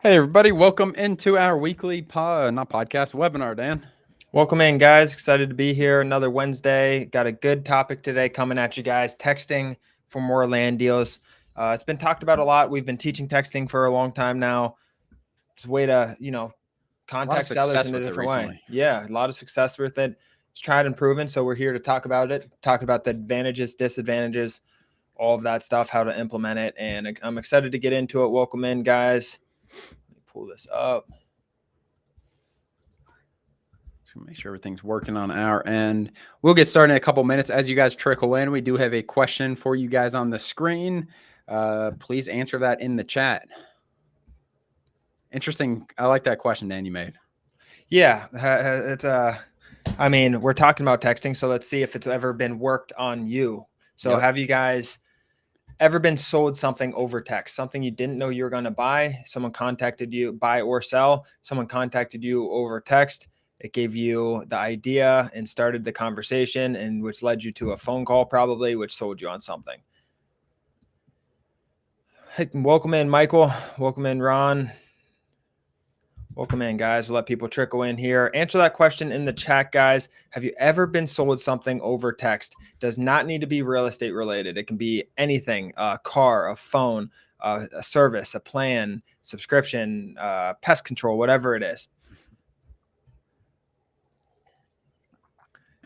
Hey everybody, welcome into our weekly not podcast webinar, Dan. Welcome in, guys. Excited to be here. Another Wednesday. Got a good topic today coming at you guys. Texting for more land deals. It's been talked about a lot. We've been teaching texting for a long time now. It's a way to, contact sellers in a different way. Yeah, a lot of success with it. It's tried and proven. So we're here to talk about it, talk about the advantages, disadvantages, all of that stuff, how to implement it. And I'm excited to get into it. Welcome in, guys. Let me pull this up. Make sure everything's working on our end. We'll get started in a couple minutes. As you guys trickle in, we do have a question for you guys on the screen. Please answer that in the chat. Interesting. I like that question, Dan, you made. Yeah, it's we're talking about texting, so let's see if it's ever been worked on you. So Have you guys ever been sold something over text, something you didn't know you were going to buy? Someone contacted you, buy or sell. Someone contacted you over text. It gave you the idea and started the conversation, and which led you to a phone call probably, which sold you on something. Hey, welcome in, Michael. Welcome in, Ron. Welcome in, guys. We'll let people trickle in here. Answer that question in the chat, guys. Have you ever been sold something over text? Does not need to be real estate related. It can be anything, a car, a phone, a service, a plan, subscription, pest control, whatever it is.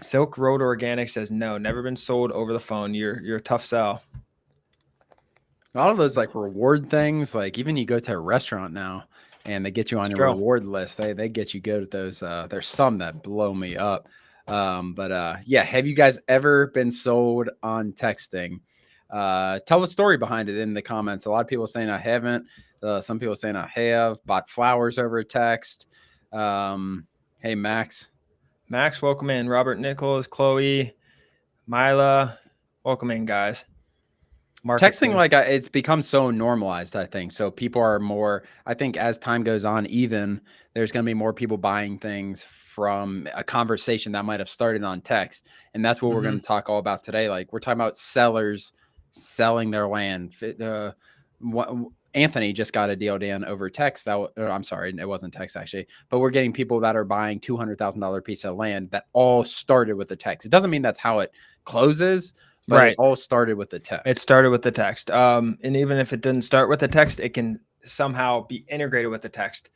Silk Road Organic says, no, never been sold over the phone. You're a tough sell. A lot of those like reward things, like even you go to a restaurant now and they get you on your reward list. They get you good at those. There's some that blow me up. Yeah, have you guys ever been sold on texting? Tell the story behind it in the comments. A lot of people saying I haven't. Some people saying I have. Bought flowers over text. Hey, Max. Max, welcome in. Robert Nichols, Chloe, Mila, welcome in, guys. Texting, like it's become so normalized, I think. So people are more, I think as time goes on, even there's going to be more people buying things from a conversation that might have started on text. And that's what we're going to talk all about today. Like we're talking about sellers selling their land. Anthony just got a deal, Dan, over text. I'm sorry, it wasn't text actually, but we're getting people that are buying $200,000 piece of land that all started with the text. It doesn't mean that's how it closes, but it all started with the text. It started with the text. And even if it didn't start with the text, it can somehow be integrated with the text.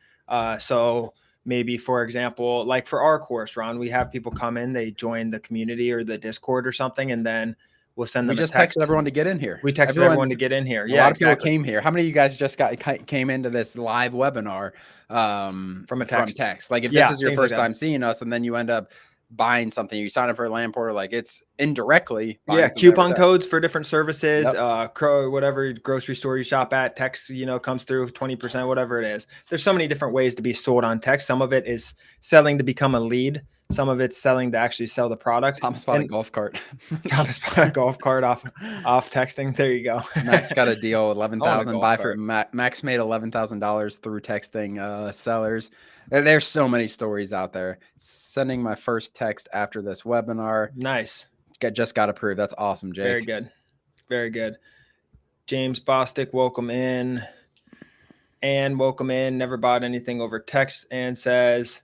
So maybe, for example, like for our course, Ron, we have people come in, they join the community or the Discord or something, and then we'll send them a text. We just texted everyone to get in here. We texted everyone to get in here. Yeah, a lot of people came here. How many of you guys just came into this live webinar from a text? From text. Like if this is your first time seeing us, and then you end up buying something, you sign up for a land portal, like it's indirectly coupon codes for different services, whatever grocery store you shop at, text comes through 20%, whatever it is. There's so many different ways to be sold on text. Some of it is selling to become a lead, some of it's selling to actually sell the product. Thomas bought a golf cart. Thomas bought a golf cart off texting. There you go. Max got a deal, 11,000 buy for Max made $11,000 through texting sellers. There's so many stories out there. Sending my first text after this webinar. Nice. Just got approved. That's awesome, Jake. Very good. Very good. James Bostick, welcome in. And welcome in. Never bought anything over text and says,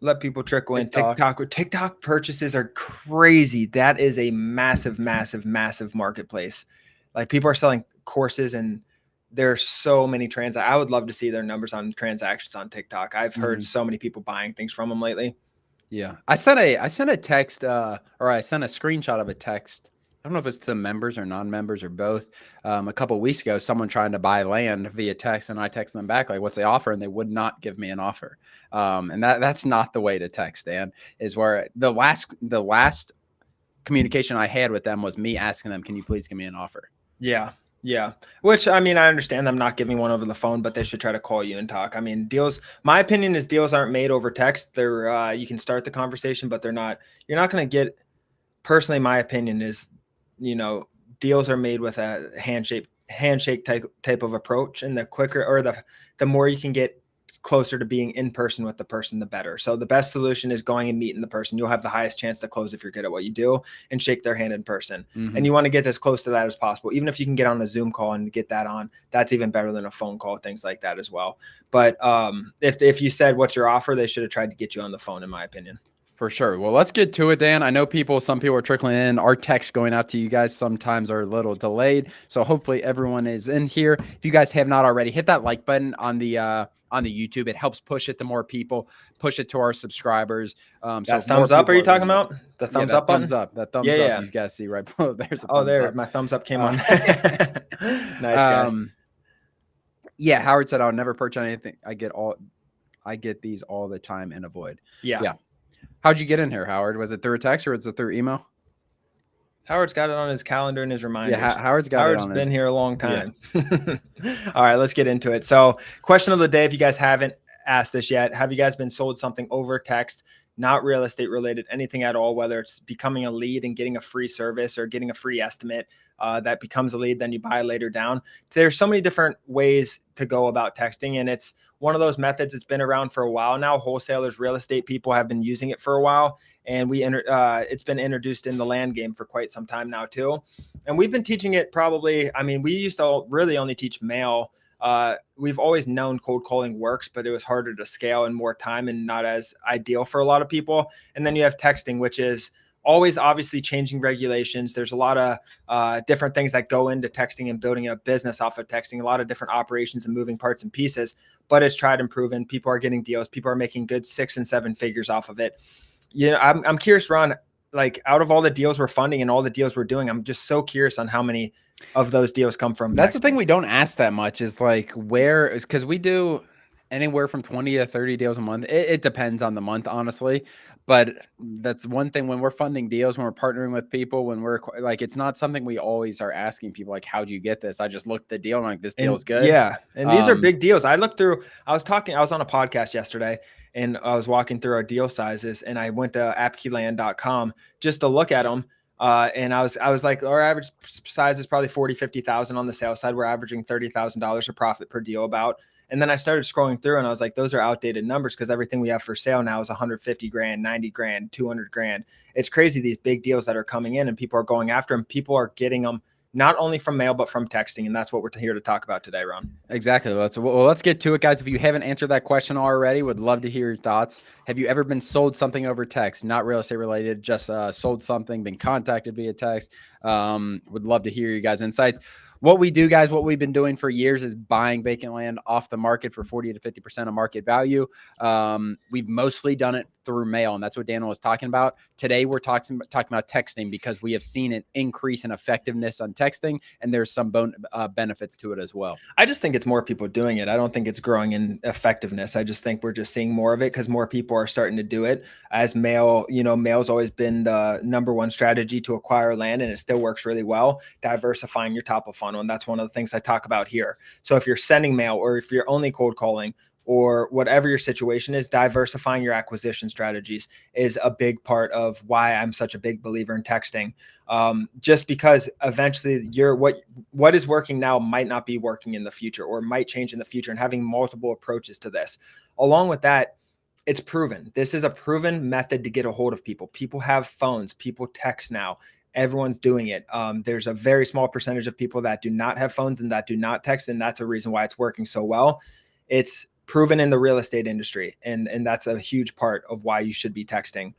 let people trickle in. TikTok purchases are crazy. That is a massive, massive, massive marketplace. Like people are selling courses and there's so many transactions. I would love to see their numbers on transactions on TikTok. I've heard so many people buying things from them lately. Yeah. I sent a text or I sent a screenshot of a text. I don't know if it's to members or non-members or both. A couple of weeks ago, someone trying to buy land via text, and I texted them back like, "What's the offer?" And they would not give me an offer. And that's not the way to text, Dan. Is where the last communication I had with them was me asking them, "Can you please give me an offer?" Yeah. Yeah. Which, I understand them not giving one over the phone, but they should try to call you and talk. Deals, my opinion is deals aren't made over text. They're, you can start the conversation, but you're not going to get, personally, my opinion is, deals are made with a handshake type of approach. And the quicker, or the more you can get closer to being in person with the person, the better. So the best solution is going and meeting the person. You'll have the highest chance to close if you're good at what you do, and shake their hand in person. And you want to get as close to that as possible. Even if you can get on a Zoom call and get that on, that's even better than a phone call, things like that as well. But if you said, what's your offer, they should have tried to get you on the phone, in my opinion. For sure. Well, let's get to it, Dan. I know some people are trickling in. Our texts going out to you guys sometimes are a little delayed. So hopefully everyone is in here. If you guys have not already, hit that like button on the YouTube. It helps push it to more people, push it to our subscribers. That thumbs up, are you talking about? The thumbs up button? Thumbs up. That thumbs up. You guys see right below. There's a thumbs up. My thumbs up came on. Nice, guys. Yeah, Howard said, I'll never purchase anything. I get these all the time and avoid. Yeah. How'd you get in here, Howard? Was it through a text or was it through email? Howard's got it on his calendar and his reminders. Yeah, Howard's been here a long time. Yeah. All right, let's get into it. So, question of the day, if you guys haven't asked this yet, have you guys been sold something over text, not real estate related, anything at all, whether it's becoming a lead and getting a free service or getting a free estimate that becomes a lead, then you buy later down? There's so many different ways to go about texting, and it's one of those methods that's been around for a while now. Wholesalers, real estate people have been using it for a while, and it's been introduced in the land game for quite some time now too. And we've been teaching it we used to really only teach mail. We've always known cold calling works, but it was harder to scale and more time and not as ideal for a lot of people. And then you have texting, which is always obviously changing regulations. There's a lot of different things that go into texting and building a business off of texting, a lot of different operations and moving parts and pieces, but it's tried and proven. People are getting deals. People are making good 6 and 7 figures off of it. I'm curious, Ron, like out of all the deals we're funding and all the deals we're doing, I'm just so curious on how many of those deals come from. That's the thing we don't ask that much is like because we do anywhere from 20 to 30 deals a month. It depends on the month, honestly. But that's one thing when we're funding deals, when we're partnering with people, when we're like, it's not something we always are asking people like, how do you get this? I just looked at the deal and like, this deal's good. Yeah. And these are big deals. I was on a podcast yesterday and I was walking through our deal sizes and I went to apkeyland.com just to look at them. And I was like, our average size is probably 40, 50,000 on the sales side. We're averaging $30,000 of profit per deal about. And then I started scrolling through and I was like, those are outdated numbers because everything we have for sale now is 150 grand, 90 grand, 200 grand. It's crazy. These big deals that are coming in and people are going after them. People are getting them not only from mail, but from texting. And that's what we're here to talk about today, Ron. Exactly. Let's get to it, guys. If you haven't answered that question already, would love to hear your thoughts. Have you ever been sold something over text, not real estate related, just sold something, been contacted via text? Would love to hear you guys' insights. What we do, guys, what we've been doing for years is buying vacant land off the market for 40 to 50% of market value. We've mostly done it through mail, and that's what Daniel was talking about. Today, we're talking about texting because we have seen an increase in effectiveness on texting, and there's some benefits to it as well. I just think it's more people doing it. I don't think it's growing in effectiveness. I just think we're just seeing more of it because more people are starting to do it. As mail's always been the number one strategy to acquire land, and it still works really well, diversifying your top of funnel. And that's one of the things I talk about here. So if you're sending mail or if you're only cold calling or whatever your situation is, diversifying your acquisition strategies is a big part of why I'm such a big believer in texting. Just because eventually what is working now might not be working in the future or might change in the future, and having multiple approaches to this. Along with that, it's proven. This is a proven method to get a hold of people. People have phones, people text now. Everyone's doing it. There's a very small percentage of people that do not have phones and that do not text. And that's a reason why it's working so well. It's proven in the real estate industry. And that's a huge part of why you should be texting.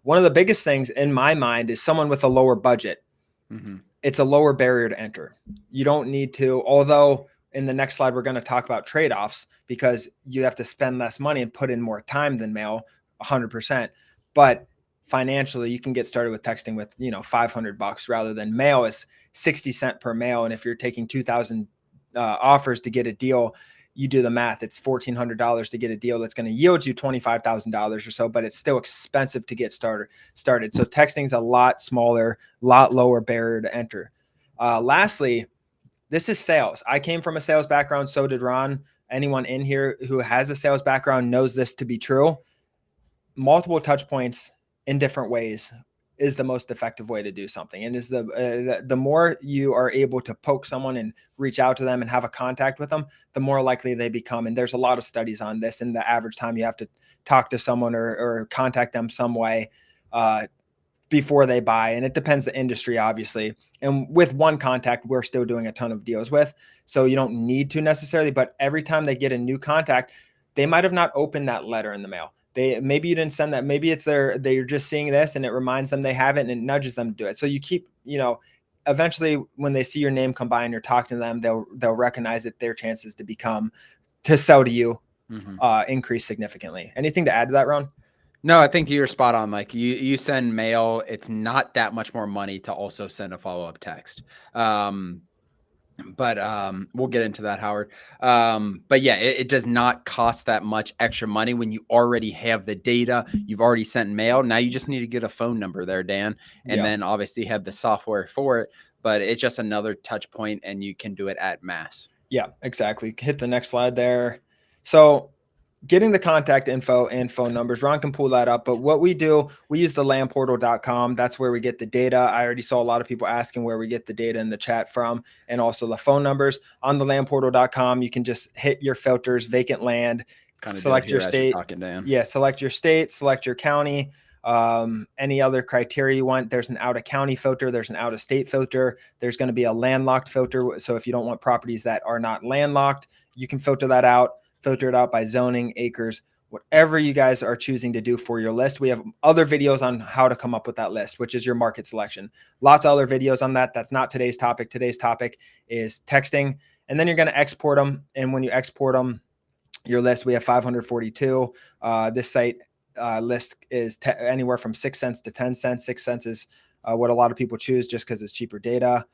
One of the biggest things in my mind is someone with a lower budget. Mm-hmm. It's a lower barrier to enter. You don't need to, although in the next slide, we're going to talk about trade-offs because you have to spend less money and put in more time than mail, 100%. But financially, you can get started with texting with, $500 rather than mail is 60 cents per mail. And if you're taking 2,000 offers to get a deal, you do the math, it's $1,400 to get a deal that's going to yield you $25,000 or so, but it's still expensive to get started. So texting is a lot smaller, lot lower barrier to enter. Lastly, this is sales. I came from a sales background. So did Ron. Anyone in here who has a sales background knows this to be true. Multiple touch points in different ways is the most effective way to do something. And is the more you are able to poke someone and reach out to them and have a contact with them, the more likely they become. And there's a lot of studies on this, and the average time you have to talk to someone or contact them some way before they buy. And it depends the industry, obviously. And with one contact, we're still doing a ton of deals with. So you don't need to necessarily, but every time they get a new contact, they might have not opened that letter in the mail. Maybe you didn't send that. Maybe it's they're just seeing this and it reminds them they haven't, and it nudges them to do it. So you keep, eventually when they see your name come by and you're talking to them, they'll recognize that their chances to sell to you increase significantly. Anything to add to that, Ron? No, I think you're spot on. Like you send mail, it's not that much more money to also send a follow-up text. But we'll get into that, Howard. But yeah, it does not cost that much extra money when you already have the data. You've already sent mail. Now you just need to get a phone number there, Dan, and then obviously have the software for it. But it's just another touch point, and you can do it at mass. Yeah, exactly. Hit the next slide there. So getting the contact info and phone numbers, Ron can pull that up. But what we do, we use the landportal.com. That's where we get the data. I already saw a lot of people asking where we get the data in the chat from, and also the phone numbers. On the landportal.com, you can just hit your filters, vacant land, select your state. Yeah, select your state, select your county, any other criteria you want. There's an out of county filter. There's an out of state filter. There's going to be a landlocked filter. So if you don't want properties that are not landlocked, you can filter that out. Filter it out by zoning, acres, whatever you guys are choosing to do for your list. We have other videos on how to come up with that list, which is your market selection. Lots of other videos on that. That's not today's topic. Today's topic is texting. And then you're going to export them. And when you export them, your list, we have 542. This site list is anywhere from 6 cents to 10 cents. 6 cents is what a lot of people choose just because it's cheaper data.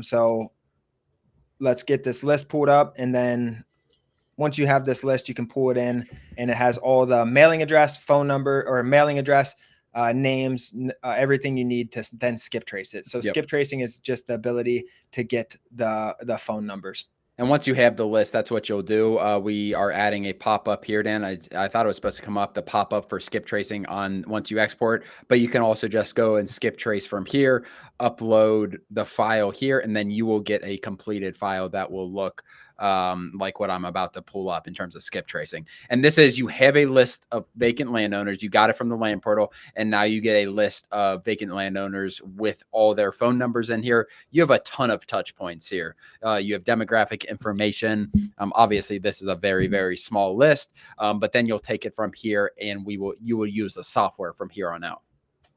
So let's get this list pulled up, and then once you have this list, you can pull it in, and it has all the mailing address, phone number, or mailing address, names, everything you need to then skip trace it. So skip tracing is just the ability to get the phone numbers. And once you have the list, that's what you'll do. We are adding a pop-up here, Dan. I thought it was supposed to come up, the pop-up for skip tracing on once you export, but you can also just go and skip trace from here, upload the file here, and then you will get a completed file that will look like what I'm about to pull up in terms of skip tracing. And this is, you have a list of vacant landowners. You got it from the land portal, and now you get a list of vacant landowners with all their phone numbers in here. You have a ton of touch points here. You have demographic information. Obviously this is a very, very small list, but then you'll take it from here, and you will use the software from here on out.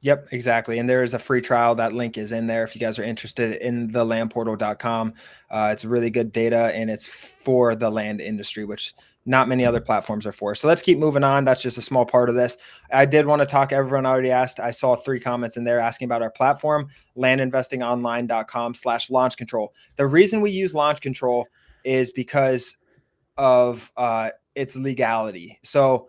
Yep, exactly. And there is a free trial. That link is in there if you guys are interested in the landportal.com. It's really good data, and it's for the land industry, which not many other platforms are for. So let's keep moving on. That's just a small part of this. I did want to talk, everyone already asked. I saw 3 comments in there asking about our platform, landinvestingonline.com/launch control. The reason we use launch control is because of its legality. So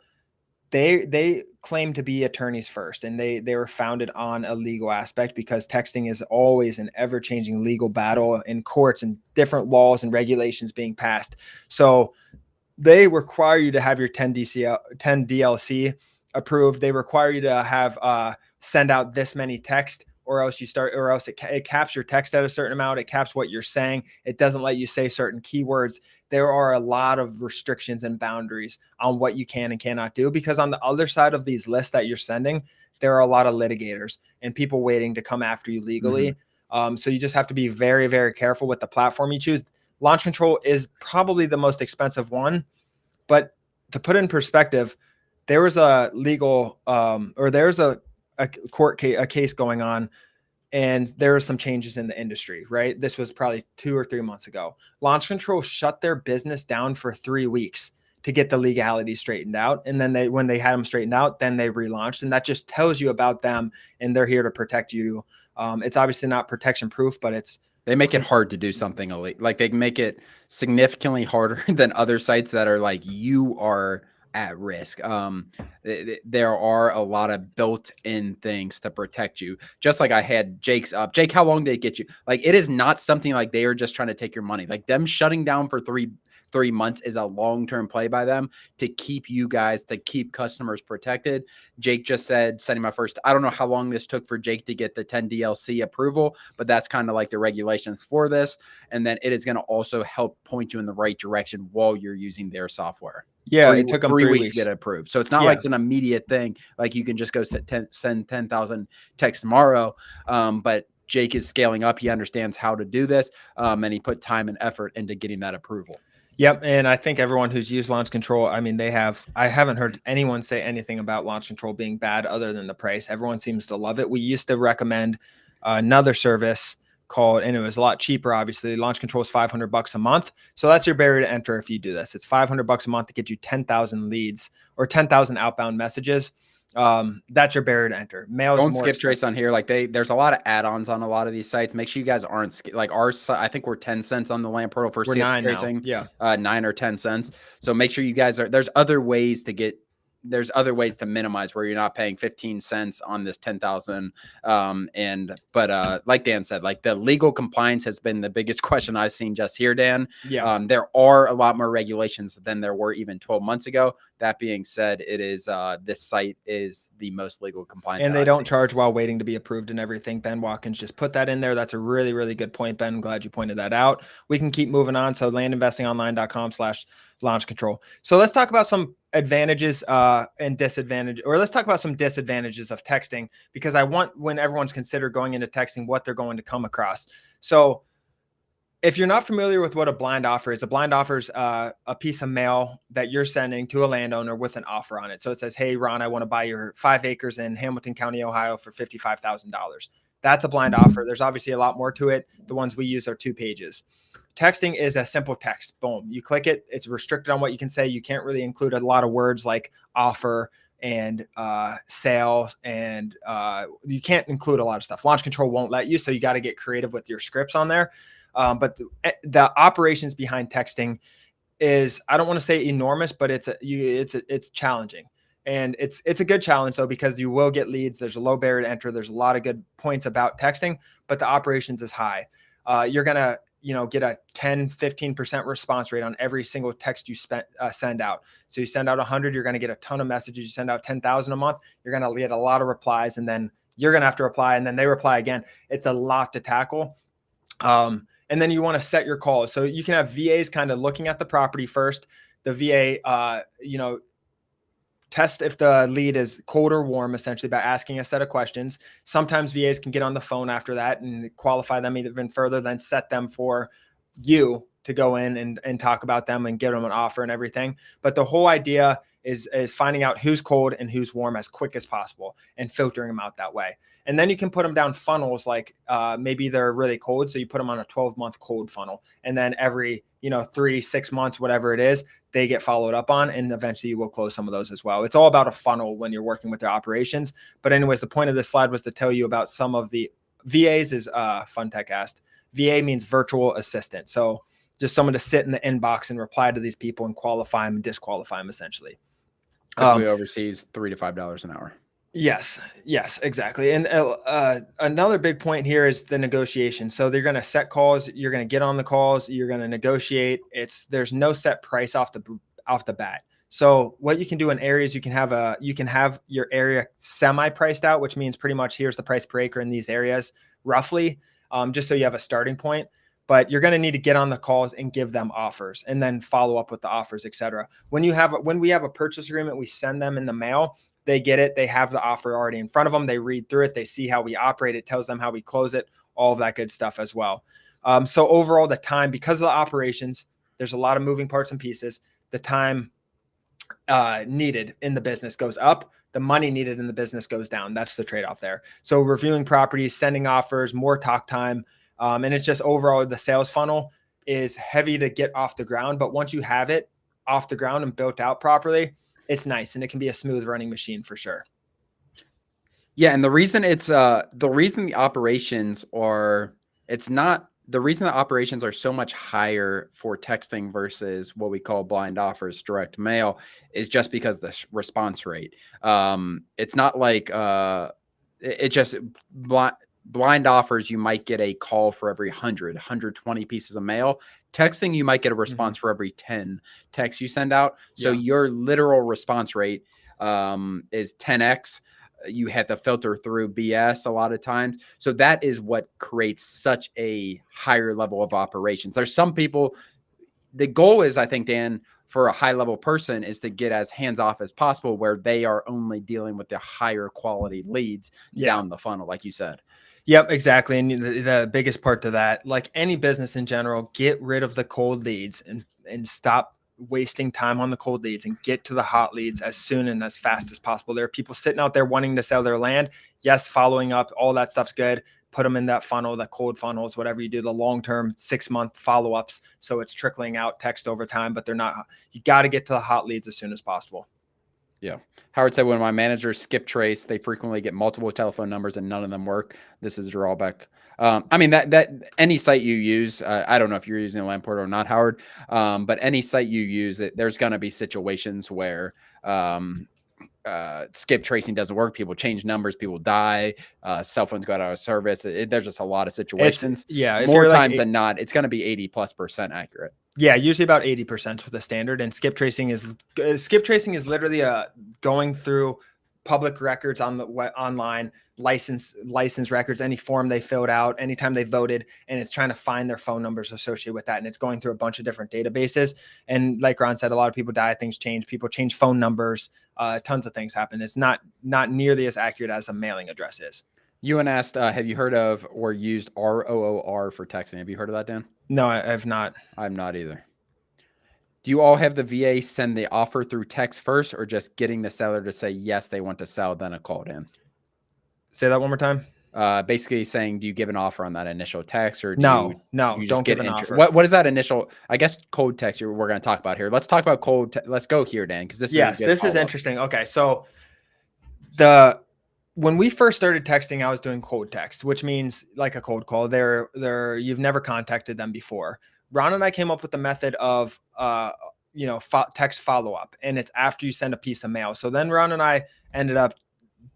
they claim to be attorneys first, and they were founded on a legal aspect, because texting is always an ever-changing legal battle in courts and different laws and regulations being passed. So they require you to have your 10 DLC approved. They require you to have send out this many text, or else it caps your text at a certain amount. It caps what you're saying. It doesn't let you say certain keywords. There are a lot of restrictions and boundaries on what you can and cannot do, because on the other side of these lists that you're sending, there are a lot of litigators and people waiting to come after you legally. So you just have to be very, very careful with the platform you choose. Launch control is probably the most expensive one, but to put in perspective, there was a legal there's a court case, a case going on, and there are some changes in the industry, right? This was probably 2 or 3 months ago. Launch Control shut their business down for 3 weeks to get the legality straightened out. And then when they had them straightened out, then they relaunched. And that just tells you about them, and they're here to protect you. It's obviously not protection proof, but they make it hard to do something illegal. Like, they make it significantly harder than other sites that are like, you are at risk. There are a lot of built-in things to protect you. Just like I had Jake's up. Jake, how long did it get you? Like, it is not something like they are just trying to take your money. Like, them shutting down for 3 months is a long-term play by them to keep you guys, to keep customers protected. Jake just said, sending my first, I don't know how long this took for Jake to get the 10 DLC approval, but that's kind of like the regulations for this. And then it is going to also help point you in the right direction while you're using their software. Yeah, it took them 3 weeks to get it approved. So it's not like it's an immediate thing. Like you can just go send 10,000 texts tomorrow. But Jake is scaling up. He understands how to do this. And he put time and effort into getting that approval. Yep. And I think everyone who's used Launch Control, I mean, I haven't heard anyone say anything about Launch Control being bad other than the price. Everyone seems to love it. We used to recommend another service called, and it was a lot cheaper. Obviously, Launch Control is $500 a month. So that's your barrier to enter if you do this. It's $500 a month to get you 10,000 leads or 10,000 outbound messages. That's your barrier to enter. Mail's don't skip trace on here. Like there's a lot of add-ons on a lot of these sites. Make sure you guys aren't like I think we're 10 cents on the Land Portal for skip tracing. Yeah. 9 or 10 cents. So make sure you guys there's other ways to minimize where you're not paying 15 cents on this 10,000. But like Dan said, like the legal compliance has been the biggest question I've seen just here, Dan. Yeah. There are a lot more regulations than there were even 12 months ago. That being said, it is this site is the most legal compliant. And they don't charge while waiting to be approved and everything. Ben Watkins just put that in there. That's a really, really good point, Ben. I'm glad you pointed that out. We can keep moving on. So landinvestingonline.com/launch control. So let's talk about some advantages and disadvantages, or let's talk about some disadvantages of texting, because I want, when everyone's considered going into texting, what they're going to come across. So if you're not familiar with what a blind offer is, a blind offer is a piece of mail that you're sending to a landowner with an offer on it. So it says, hey, Ron, I want to buy your 5 acres in Hamilton County, Ohio for $55,000. That's a blind offer. There's obviously a lot more to it. The ones we use are 2 pages. Texting is a simple text. Boom. You click it. It's restricted on what you can say. You can't really include a lot of words like offer and sale, and you can't include a lot of stuff. Launch Control won't let you, so you got to get creative with your scripts on there. But the operations behind texting is, I don't want to say enormous, but it's challenging. And it's a good challenge though, because you will get leads. There's a low barrier to enter. There's a lot of good points about texting, but the operations is high. You're going to, get a 10-15% response rate on every single text you send out. So you send out 100, you're going to get a ton of messages. You send out 10,000 a month, you're going to get a lot of replies, and then you're going to have to reply, and then they reply again. It's a lot to tackle. And then you want to set your calls. So you can have VAs kind of looking at the property first. The VA, test if the lead is cold or warm, essentially by asking a set of questions. Sometimes VAs can get on the phone after that and qualify them even further, then set them for you to go in and talk about them and give them an offer and everything. But the whole idea is finding out who's cold and who's warm as quick as possible and filtering them out that way. And then you can put them down funnels, like maybe they're really cold. So you put them on a 12-month cold funnel. And then every, 3-6 months, whatever it is, they get followed up on, and eventually you will close some of those as well. It's all about a funnel when you're working with the operations. But anyways, the point of this slide was to tell you about some of the VAs. Is FunTech asked. VA means virtual assistant. So just someone to sit in the inbox and reply to these people and qualify them and disqualify them, essentially. Typically overseas, $3 to $5 an hour. Yes, exactly. And another big point here is the negotiation. So they're going to set calls. You're going to get on the calls. You're going to negotiate. There's no set price off the bat. So what you can do in areas, you can have your area semi-priced out, which means pretty much here's the price per acre in these areas, roughly, just so you have a starting point. But you're going to need to get on the calls and give them offers, and then follow up with the offers, et cetera. When we have a purchase agreement, we send them in the mail. They get it. They have the offer already in front of them. They read through it. They see how we operate. It tells them how we close it, all of that good stuff as well. So overall, the time, because of the operations, there's a lot of moving parts and pieces. The time needed in the business goes up. The money needed in the business goes down. That's the trade-off there. So reviewing properties, sending offers, more talk time. And it's just overall, the sales funnel is heavy to get off the ground. But once you have it off the ground and built out properly, it's nice. And it can be a smooth running machine for sure. Yeah. And the reason the operations are so much higher for texting versus what we call blind offers, direct mail, is just because the response rate. It's not like blind offers, you might get a call for every 120 pieces of mail. Texting, you might get a response for every 10 texts you send out. So your literal response rate is 10x. You have to filter through BS a lot of times. So that is what creates such a higher level of operations. There's some people, the goal is, I think, Dan, for a high level person is to get as hands off as possible, where they are only dealing with the higher quality leads down the funnel, like you said. Yep, exactly. And the biggest part to that, like any business in general, get rid of the cold leads and stop wasting time on the cold leads and get to the hot leads as soon and as fast as possible. There are people sitting out there wanting to sell their land. Yes, following up, all that stuff's good. Put them in that funnel, that cold funnels, whatever you do, the long-term 6-month follow-ups. So it's trickling out text over time, but they're not, you got to get to the hot leads as soon as possible. Yeah. Howard said, when my managers skip trace, they frequently get multiple telephone numbers and none of them work. This is a drawback. I mean, that any site you use, I don't know if you're using a Lamport or not, Howard, but any site you use, there's going to be situations where skip tracing doesn't work. People change numbers, people die, cell phones go out of service. There's just a lot of situations. More times than not, it's going to be 80+% accurate. Yeah, usually about 80% with the standard. And skip tracing is literally going through public records on the online, license records, any form they filled out, anytime they voted, and it's trying to find their phone numbers associated with that. And it's going through a bunch of different databases. And like Ron said, a lot of people die, things change, people change phone numbers, tons of things happen. It's not nearly as accurate as a mailing address is. Ewan asked, have you heard of or used ROOR for texting? Have you heard of that, Dan? No, I have not. I'm not either. Do you all have the VA send the offer through text first, or just getting the seller to say yes, they want to sell, then a call in? Say that one more time. Basically saying, do you give an offer on that initial text, or no, you don't give an offer? What is that initial? I guess cold text we're going to talk about here. Let's talk about cold. Let's go here, Dan, because this is interesting. Okay, so when we first started texting, I was doing cold text, which means like a cold call. You've never contacted them before. Ron and I came up with the method of, text follow-up, and it's after you send a piece of mail. So then Ron and I ended up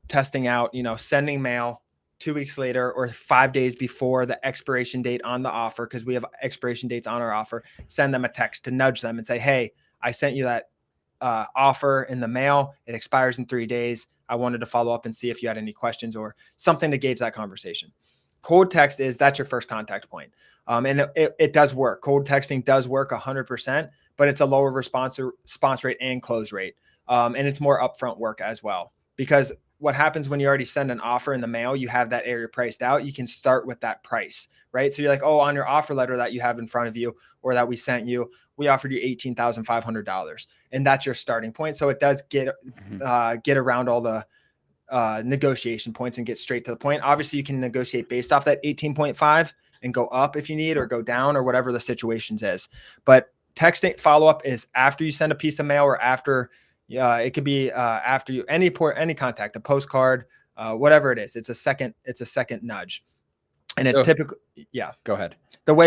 testing out, sending mail 2 weeks later or 5 days before the expiration date on the offer, because we have expiration dates on our offer. Send them a text to nudge them and say, hey, I sent you that offer in the mail. It expires in 3 days. I wanted to follow up and see if you had any questions or something to gauge that conversation. Cold text that's your first contact point. And it does work. Cold texting does work 100%, but it's a lower response rate and close rate. And it's more upfront work as well, because what happens when you already send an offer in the mail, you have that area priced out. You can start with that price, right? So you're like, oh, on your offer letter that you have in front of you, or that we sent you, we offered you $18,500, and that's your starting point. So it does get around all the negotiation points and get straight to the point. Obviously, you can negotiate based off that 18.5 and go up if you need, or go down, or whatever the situations is. But texting follow-up is after you send a piece of mail, or after. It could be after you any contact, a postcard, whatever it is. It's a second nudge, and it's typically Go ahead. The way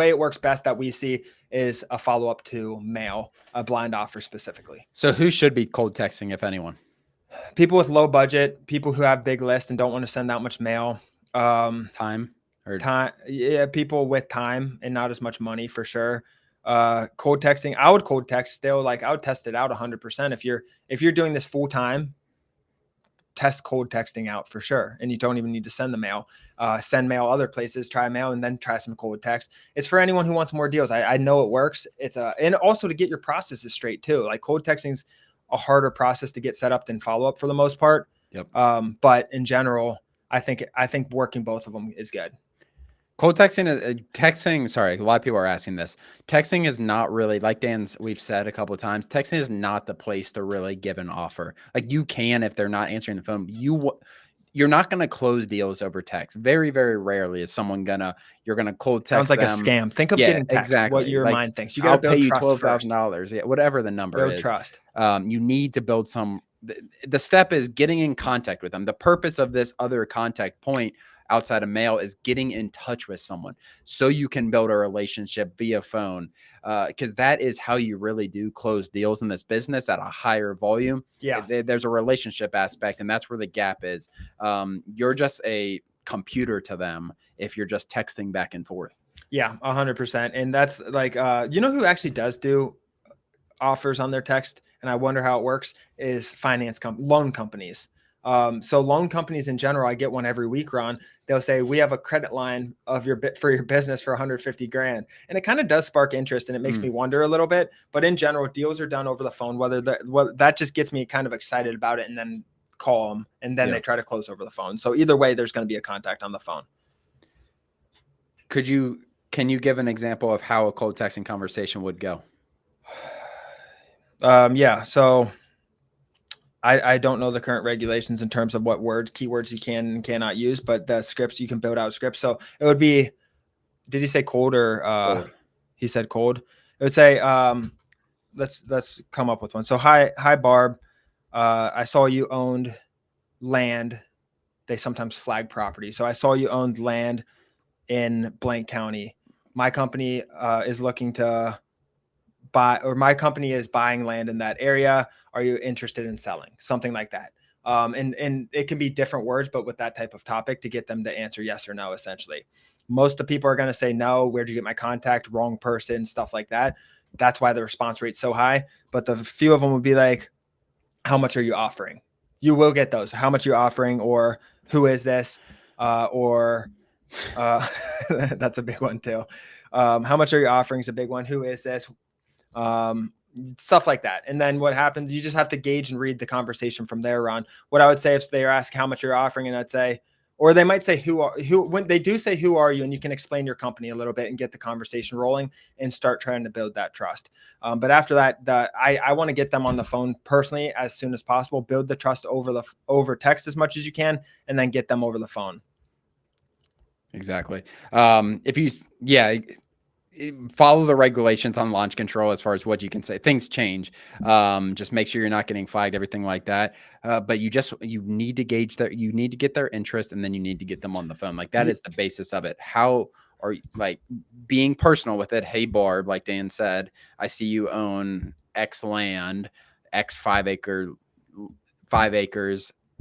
it works best that we see is a follow up to mail, a blind offer specifically. So who should be cold texting, if anyone? People with low budget, people who have big lists and don't want to send out much mail. Time. Yeah, people with time and not as much money, for sure. Cold texting, I would cold text still. Like, I would test it out 100%. If you're doing this full time, test cold texting out for sure. And you don't even need to send the mail. Send mail other places, try mail, and then try some cold text. It's for anyone who wants more deals. I know it works. And also to get your processes straight too. Like, cold texting's a harder process to get set up than follow up for the most part. Yep. But in general, I think working both of them is good. Cold texting, sorry, a lot of people are asking this. Texting is not really, like we've said a couple of times, texting is not the place to really give an offer. Like, you can, if they're not answering the phone, you're not going to close deals over text. Very, very rarely is you're going to cold text. Sounds like them. A scam. Think of getting text, exactly. What your mind thinks. You got to pay you $12,000. Yeah, whatever the number build is. Trust. You need to build the step is getting in contact with them. The purpose of this other contact point outside of mail is getting in touch with someone so you can build a relationship via phone, because that is how you really do close deals in this business at a higher volume. Yeah, there's a relationship aspect, and that's where the gap is. You're just computer to them if you're just texting back and forth. Yeah, 100%. And that's like, you know who actually does do offers on their text, and I wonder how it works, is loan companies. So loan companies in general, I get one every week, Ron. They'll say, we have a credit line for your business for 150 grand. And it kind of does spark interest, and it makes me wonder a little bit. But in general, deals are done over the phone, that just gets me kind of excited about it, and then call them, and then they try to close over the phone. So either way, there's going to be a contact on the phone. Can you give an example of how a cold texting conversation would go? Yeah. So I don't know the current regulations in terms of what keywords you can and cannot use, but the scripts, you can build out scripts. So it would be, did he say cold or Cold. He said cold. It would say, let's come up with one. So hi Barb. I saw you owned land. They sometimes flag property. So I saw you owned land in blank county. My company is looking to buy, or my company is buying land in that area. Are you interested in selling? Something like that. And it can be different words, but with that type of topic to get them to answer yes or no, essentially. Most of the people are going to say no. Where'd you get my contact? Wrong person, stuff like that. That's why the response rate's so high. But the few of them would be like, how much are you offering? You will get those. How much are you offering? Or who is this? That's a big one too. How much are you offering is a big one. Who is this? Stuff like that. And then what happens, you just have to gauge and read the conversation from there on. What I would say if they ask how much you're offering, and I'd say, or they might say, when they do say, who are you? And you can explain your company a little bit and get the conversation rolling and start trying to build that trust. But after that, I want to get them on the phone personally as soon as possible, build the trust over text as much as you can, and then get them over the phone. Exactly. Follow the regulations on launch control as far as what you can say. Things change. Just make sure you're not getting flagged, everything like that. But you need to gauge you need to get their interest, and then you need to get them on the phone. Like that is the basis of it. How are you, like, being personal with it? Hey, Barb, like Dan said, I see you own X land, X 5 acres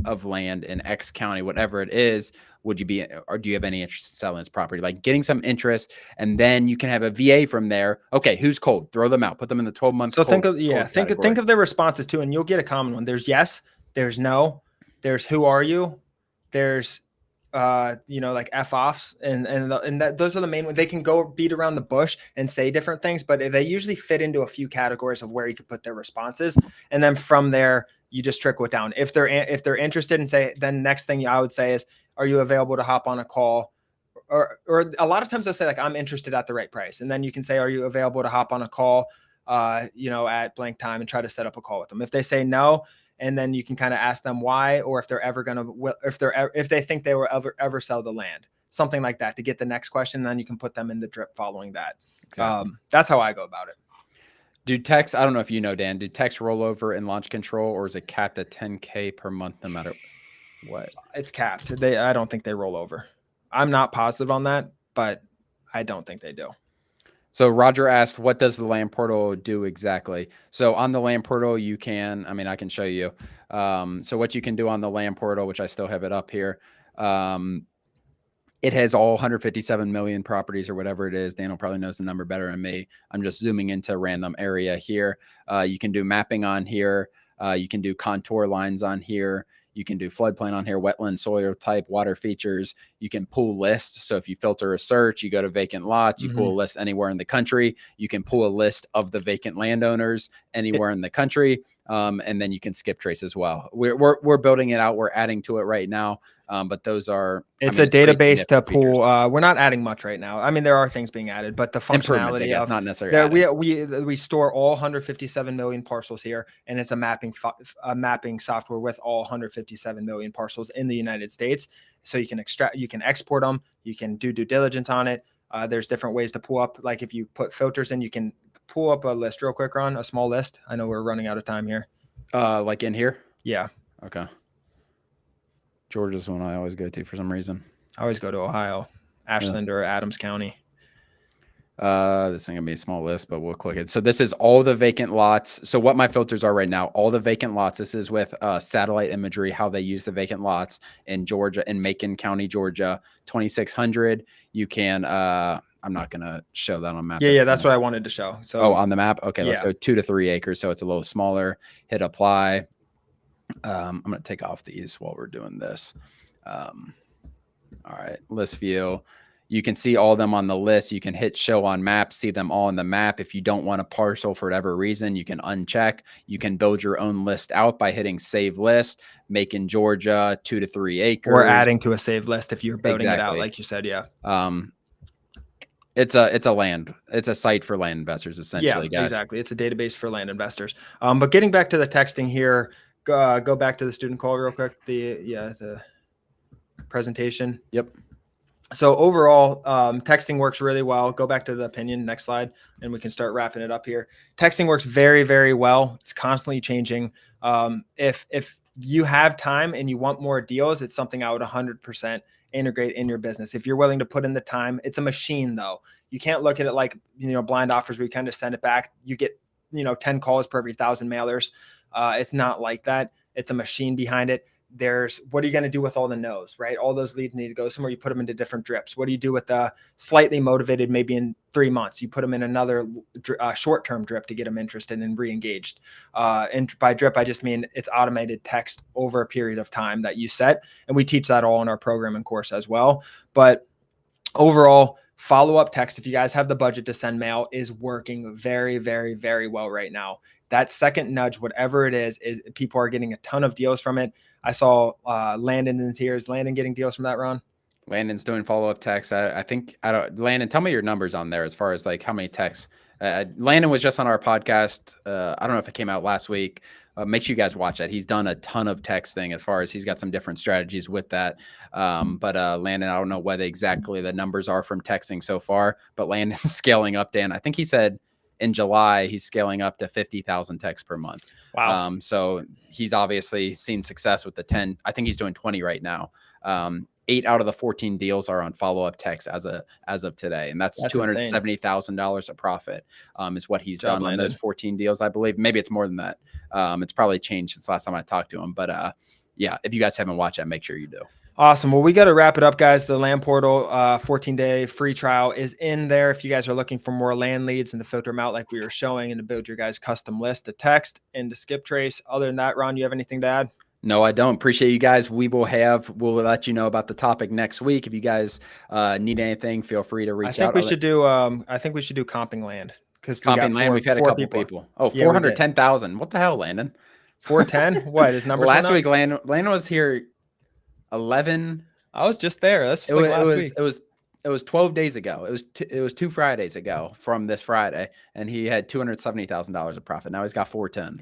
of land in X county, whatever it is. Would you be, or do you have any interest in selling this property? Like getting some interest, and then you can have a VA from there. Okay, who's cold? Throw them out. Put them in the 12 months. So think of their responses too, and you'll get a common one. There's yes, there's no, there's who are you, there's like F offs, and those are the main ones. They can go beat around the bush and say different things, but they usually fit into a few categories of where you could put their responses, and then from there you just trickle it down. If they're interested and say, then next thing I would say is, are you available to hop on a call? Or a lot of times they'll say like, I'm interested at the right price, and then you can say, are you available to hop on a call at blank time, and try to set up a call with them. If they say no, and then you can kind of ask them why, or if they're ever if they think they will ever sell the land, something like that, to get the next question. And then you can put them in the drip following that. Exactly. That's how I go about it. Do texts, I don't know if you know, Dan, do texts roll over in launch control, or is it capped at 10K per month no matter what? It's capped. I don't think they roll over. I'm not positive on that, but I don't think they do. So Roger asked, what does the land portal do exactly? So on the land portal, I can show you. So what you can do on the land portal, which I still have it up here, it has all 157 million properties or whatever it is. Daniel probably knows the number better than me. I'm just zooming into a random area here. You can do mapping on here. You can do contour lines on here. You can do floodplain on here, wetland, soil type, water features. You can pull lists. So if you filter a search, you go to vacant lots, you pull a list anywhere in the country. You can pull a list of the vacant landowners anywhere in the country. And then you can skip trace as well. We're building it out. We're adding to it right now. But those are, it's a database to pull. We're not adding much right now. I mean, there are things being added, but the functionality, I guess, not necessarily. We store all 157 million parcels here, and it's a mapping software with all 157 million parcels in the United States. So you can export them. You can do due diligence on it. There's different ways to pull up. Like if you put filters in, you can pull up a list real quick, Ron, a small list. I know we're running out of time here. Like in here? Yeah. Okay. Georgia's the one I always go to for some reason. I always go to Ohio, Ashland or Adams County. This is gonna be a small list, but we'll click it. So this is all the vacant lots. So what my filters are right now, all the vacant lots. This is with satellite imagery, how they use the vacant lots in Georgia, in Macon County, Georgia, 2,600. You can, I'm not gonna show that on map. Yeah, that's what I wanted to show. So on the map. Okay, let's go 2 to 3 acres. So it's a little smaller. Hit apply. I'm gonna take off these while we're doing this. All right, list view. You can see all of them on the list. You can hit show on map, see them all on the map. If you don't want a parcel for whatever reason, you can uncheck. You can build your own list out by hitting save list, Macon Georgia, 2 to 3 acres. Or adding to a save list if you're building it out, like you said, yeah. It's a site for land investors, essentially, guys. Exactly. It's a database for land investors. But getting back to the texting here, go back to the student call real quick. The presentation. Yep. So overall, texting works really well. Go back to the opinion, next slide, and we can start wrapping it up here. Texting works very, very well. It's constantly changing. If you have time and you want more deals, it's something I would 100% integrate in your business. If you're willing to put in the time, it's a machine though. You can't look at it like, blind offers where you kind of send it back. You get, 10 calls per every 1,000 mailers. It's not like that. It's a machine behind it. What are you going to do with all the no's, right? All those leads need to go somewhere. You put them into different drips. What do you do with the slightly motivated, maybe in 3 months? You put them in another short-term drip to get them interested and re-engaged. And by drip, I just mean it's automated text over a period of time that you set. And we teach that all in our program and course as well. But overall, follow-up text, if you guys have the budget to send mail, is working very, very, very well right now. That second nudge, whatever it is people are getting a ton of deals from it. I saw Landon is here. Is Landon getting deals from that, Ron? Landon's doing follow-up texts. Landon, tell me your numbers on there as far as like how many texts. Landon was just on our podcast. I don't know if it came out last week. Make sure you guys watch that. He's done a ton of texting as far as he's got some different strategies with that. But Landon, I don't know what exactly the numbers are from texting so far, but Landon's scaling up, Dan. I think he said in July, he's scaling up to 50,000 texts per month. Wow. So he's obviously seen success with the 10. I think he's doing 20 right now. 8 out of the 14 deals are on follow-up text as of today. And that's $270,000 of profit is what he's done on those 14 deals, I believe. Maybe it's more than that. It's probably changed since last time I talked to him. But yeah, if you guys haven't watched that, make sure you do. Awesome. Well, we got to wrap it up, guys. The Land Portal 14-day free trial is in there. If you guys are looking for more land leads and to filter them out like we were showing and to build your guys' custom list to text and to skip trace. Other than that, Ron, you have anything to add? No, I don't. Appreciate you guys. We'll let you know about the topic next week. If you guys need anything, feel free to reach out. I think we should do comping land. Because comping land, we've had a couple people. Oh, 410,000. What the hell, Landon? 410? What? His numbers last week, Landon was here 11. I was just there. That's like last week. It was 12 days ago. It was 2 Fridays ago from this Friday, and he had $270,000 of profit. Now he's got 410.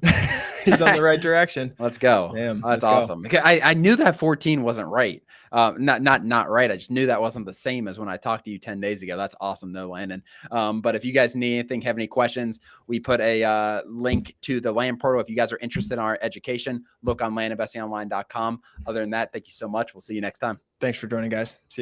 He's on the right direction. Let's go. Damn, that's awesome. I knew that 14 wasn't right. Not right. I just knew that wasn't the same as when I talked to you 10 days ago. That's awesome though, Landon. But if you guys need anything, have any questions, we put a link to the Land Portal. If you guys are interested in our education, look on landinvestingonline.com. Other than that, thank you so much. We'll see you next time. Thanks for joining, guys. See you next time.